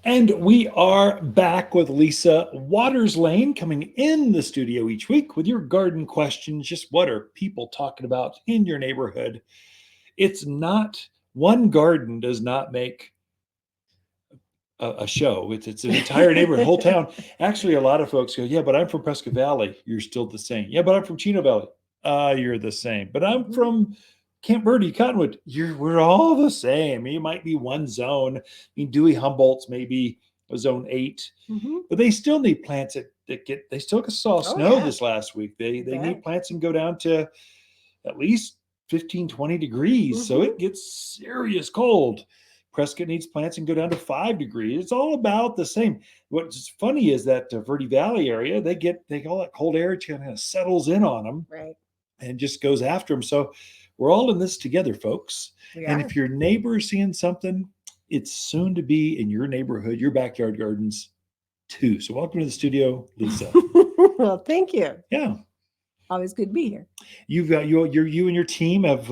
And we are back with Lisa Waters Lane coming in the studio each week with your garden questions. Just what are people talking about in your neighborhood? It's not one garden does not make a show. It's an entire neighborhood, whole town. Actually, a lot of folks go, yeah, but I'm from Prescott Valley. You're still the same. Yeah, but I'm from Chino Valley. You're the same. But I'm Mhm. from Camp Verde, Cottonwood. We're all the same. You might be one zone. I mean, Dewey Humboldt's maybe a zone 8, Mhm. but they still need plants that get. They still saw Oh snow yeah, this last week. They you they need bet. plants and go down to at least 15, 20 degrees. So Mhm. it gets serious cold. Prescott needs plants and go down to 5 degrees. It's all about the same. What's funny is that Verde Valley area, they all that cold air kind of settles in on them Right. and just goes after them. So we're all in this together, folks. We And are. if your neighbor is seeing something, it's soon to be in your neighborhood, your backyard gardens too. So welcome to the studio, Lisa. Well, thank you. Yeah, Always good to be here. you've got you and your team have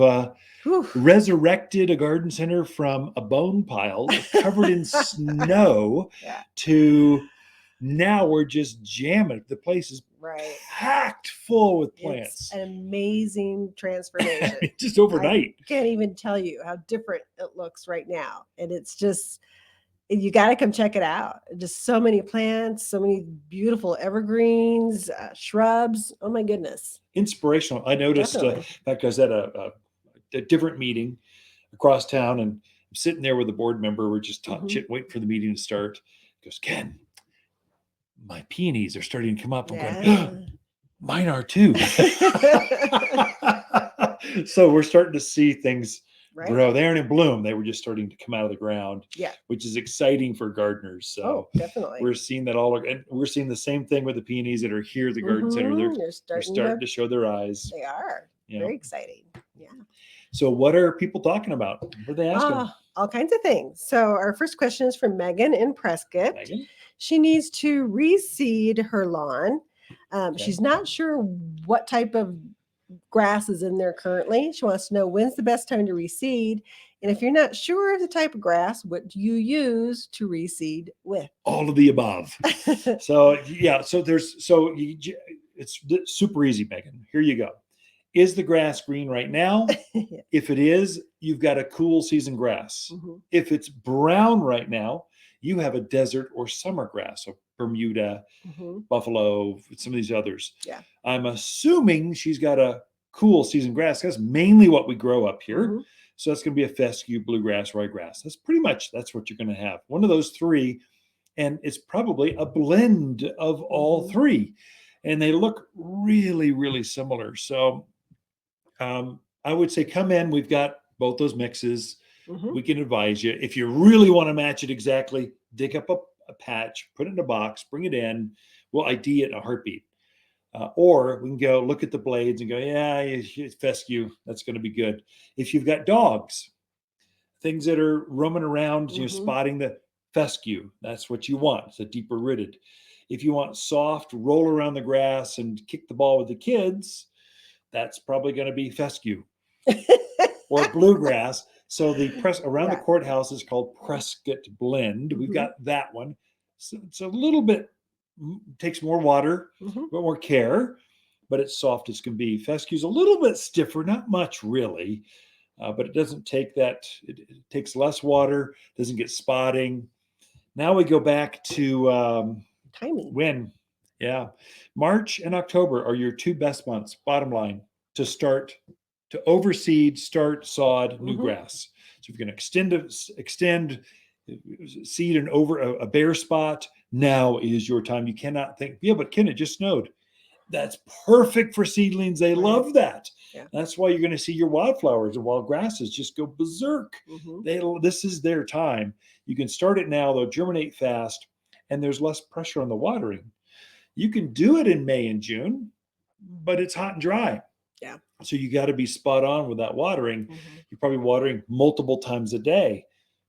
Whew. resurrected a garden center from a bone pile covered in snow Yeah. to now we're just jamming. The place is Right. packed full with It's plants. an amazing transformation. Just I overnight. can't even tell you how different it looks right now. And it's just, you got to come check it out. Just so many plants, so many beautiful evergreens, shrubs. Oh my goodness. Inspirational. I noticed, in Definitely. fact, I was at a different meeting across town and I'm sitting there with a board member. We're just Hmm. waiting for the meeting to start. He goes, Ken, my peonies are starting to come up. I'm going, Yeah. mine are too. So we're starting to see things Right. grow. They aren't in bloom. They were just starting to come out of the ground, Yeah. which is exciting for gardeners. Oh, So definitely. we're seeing that all, and we're seeing the same thing with the peonies that are here at the garden center. They're They're starting starting to, to show their eyes. they are You know. very exciting. Yeah. So what are people talking about? What are they asking? All kinds of things. So our first question is from Megan in Prescott. Megan? She needs to reseed her lawn. Okay. She's not sure what type of grass is in there currently. She wants to know when's the best time to reseed. And if you're not sure of the type of grass, what do you use to reseed with? All of the above. So yeah, it's super easy, Megan. Here you go. Is the grass green right now? Yeah. If it is, you've got a cool season grass. Mhm. If it's brown right now, you have a desert or summer grass, so Bermuda, Mhm. buffalo, some of these others. Yeah. I'm assuming she's got a cool season grass. That's mainly what we grow up here. Mhm. So that's going to be a fescue, bluegrass, ryegrass. That's what you're going to have. One of those three, and it's probably a blend of all Mhm. three, and they look really, really similar. So I would say come in. We've got both those mixes. Mhm. We can advise you. If you really want to match it exactly, dig up a patch, put it in a box, bring it in. We'll ID it in a heartbeat. Or we can go look at the blades and go, yeah, it's fescue. That's going to be good. If you've got dogs, things that are roaming around, Mhm. spotting the fescue, that's what you want. It's a deeper rooted. If you want soft, roll around the grass and kick the ball with the kids, that's probably going to be fescue or bluegrass. So the press around the Yeah. courthouse is called Prescott Blend. We've Mhm. got that one. So it's a little bit takes more water, Mhm. but more care, but it's soft as can be. Fescue's a little bit stiffer, not much really, but it doesn't take that. It takes less water, doesn't get spotting. Now we go back to Timing. when, yeah, March and October are your two best months. Bottom line to start to overseed, start sod new Mhm. grass. So if you're going to extend seed and over a bare spot, now is your time. You cannot think, yeah, but Ken, it just snowed. That's perfect for seedlings. They Right. love that. Yeah. That's why you're going to see your wildflowers and wild grasses just go berserk. Mhm. This is their time. You can start it now, they'll germinate fast, and there's less pressure on the watering. You can do it in May and June, but it's hot and dry. Yeah. So you got to be spot on with that watering. Mhm. You're probably watering multiple times a day.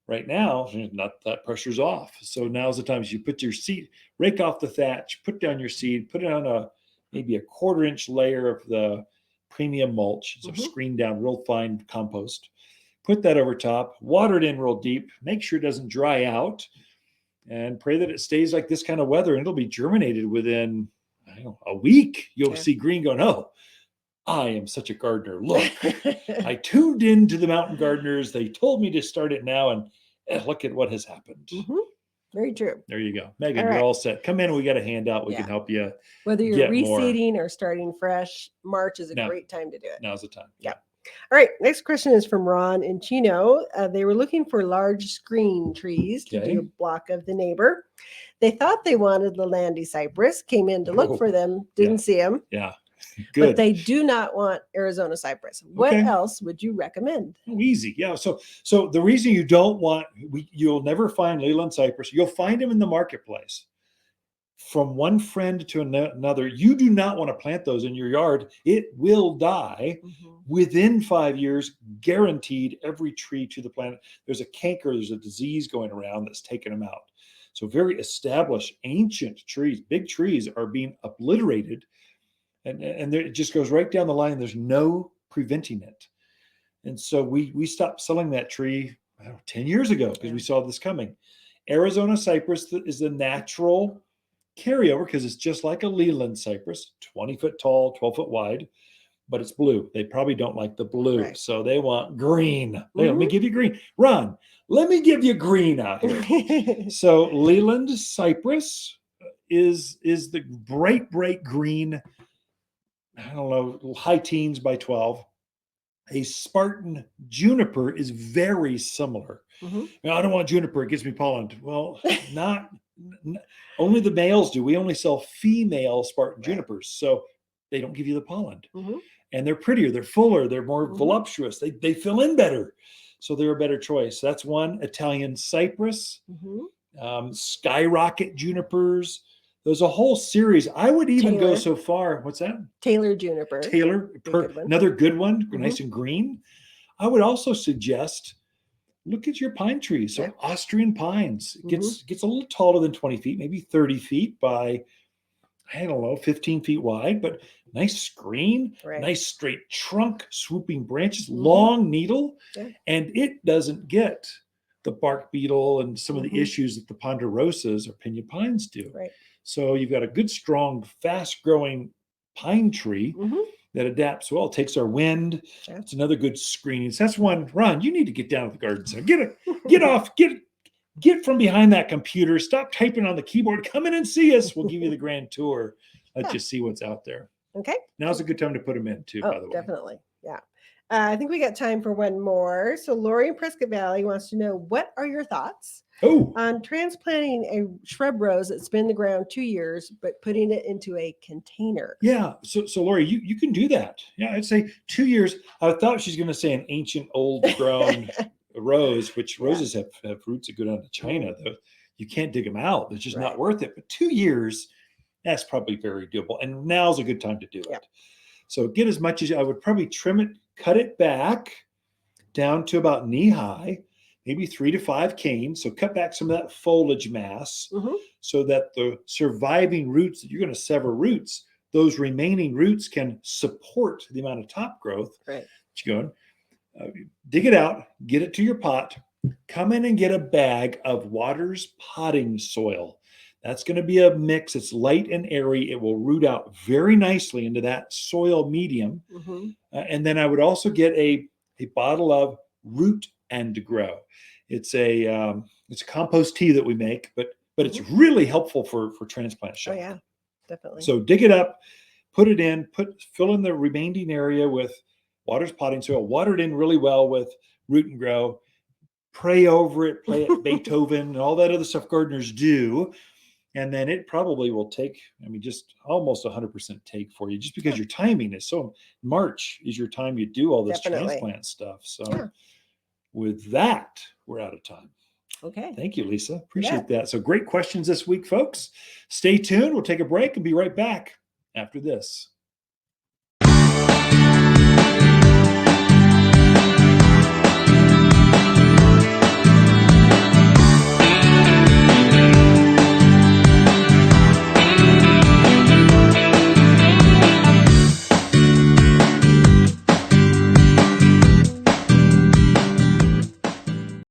Right now, not that pressure's off. So now's the time you put your seed, rake off the thatch, put down your seed, put it on a maybe a quarter-inch layer of the premium mulch, so Mhm. screen down real fine compost. Put that over top, water it in real deep, make sure it doesn't dry out, and pray that it stays like this kind of weather, and it'll be germinated within, I don't know, a week. You'll see green going, oh, I am such a gardener. Look, I tuned into the mountain gardeners. They told me to start it now, and look at what has happened. Very true. There you go. Megan, you're all set. Come in. We got a handout. We can help you. Whether you're reseeding or starting fresh, March is a great time to do it. Now's the time. Yeah. All right. Next question is from Ron and Chino. They were looking for large screen trees to do a block of the neighbor. They thought they wanted the Landy cypress, came in to look for them, didn't see them. Yeah. Good. But they do not want Arizona cypress. What else would you recommend? Oh, easy. Yeah. So the reason you don't want, you'll never find Leland cypress. You'll find them in the marketplace. From one friend to another, you do not want to plant those in your yard. It will die within 5 years, guaranteed. Every tree to the planet, there's a canker, there's a disease going around that's taking them out. So very established, ancient trees, big trees are being obliterated. And there, it just goes right down the line. There's no preventing it. And so we stopped selling that tree 10 years ago because we saw this coming. Arizona cypress is the natural carryover because it's just like a Leland cypress, 20 foot tall, 12 foot wide, but it's blue. They probably don't like the blue. So they want green. Let me give you green. Ron, let me give you green out here. So Leland cypress is the bright green, I don't know, high teens by 12. A Spartan juniper is very similar. Now, I don't want juniper, it gives me pollen. Well, not only the males do. We only sell female Spartan junipers, so they don't give you the pollen. And they're prettier, they're fuller, they're more voluptuous. They fill in better, so they're a better choice. That's one. Italian cypress, skyrocket junipers. There's a whole series. I would even go so far. What's that? Taylor juniper. Another good one, nice and green. I would also suggest, look at your pine trees. So Austrian pines gets a little taller than 20 feet, maybe 30 feet by, I don't know, 15 feet wide, but nice screen, nice straight trunk, swooping branches, long needle, and it doesn't get the bark beetle and some of the issues that the ponderosas or pinyon pines do. So you've got a good, strong, fast-growing pine tree that adapts well, takes our wind. It's another good screening. So that's one. Ron, you need to get down to the garden center. Get from behind that computer. Stop typing on the keyboard. Come in and see us. We'll give you the grand tour. Let you see what's out there. Okay. Now's a good time to put them in too, by the way. Definitely. Yeah. I think we got time for one more. So Lori in Prescott Valley wants to know, what are your thoughts on transplanting a shrub rose that's been in the ground 2 years, but putting it into a container? Yeah. So Lori, you can do that. Yeah, I'd say 2 years. I thought she's going to say an ancient, old grown rose, which roses have roots that go down to China. Though you can't dig them out. It's just not worth it. But 2 years, that's probably very doable. And now's a good time to do it. So get as much as I would probably trim it, cut it back down to about knee high, maybe 3 to 5 canes. So cut back some of that foliage mass so that the surviving roots that you're going to sever roots, those remaining roots can support the amount of top growth. You're going. Dig it out, get it to your pot, come in and get a bag of Waters potting soil. That's going to be a mix. It's light and airy. It will root out very nicely into that soil medium. And then I would also get a bottle of Root and Grow. It's a compost tea that we make, but it's really helpful for transplant shock. Oh yeah, definitely. So dig it up, put it in, fill in the remaining area with Waters potting soil, water it in really well with Root and Grow, pray over it, play it Beethoven and all that other stuff gardeners do. And then it probably will take, just almost 100% take for you, just because your timing is so, March is your time you do all this transplant stuff. So with that, we're out of time. Okay. Thank you, Lisa. Appreciate that. So great questions this week, folks. Stay tuned. We'll take a break and be right back after this.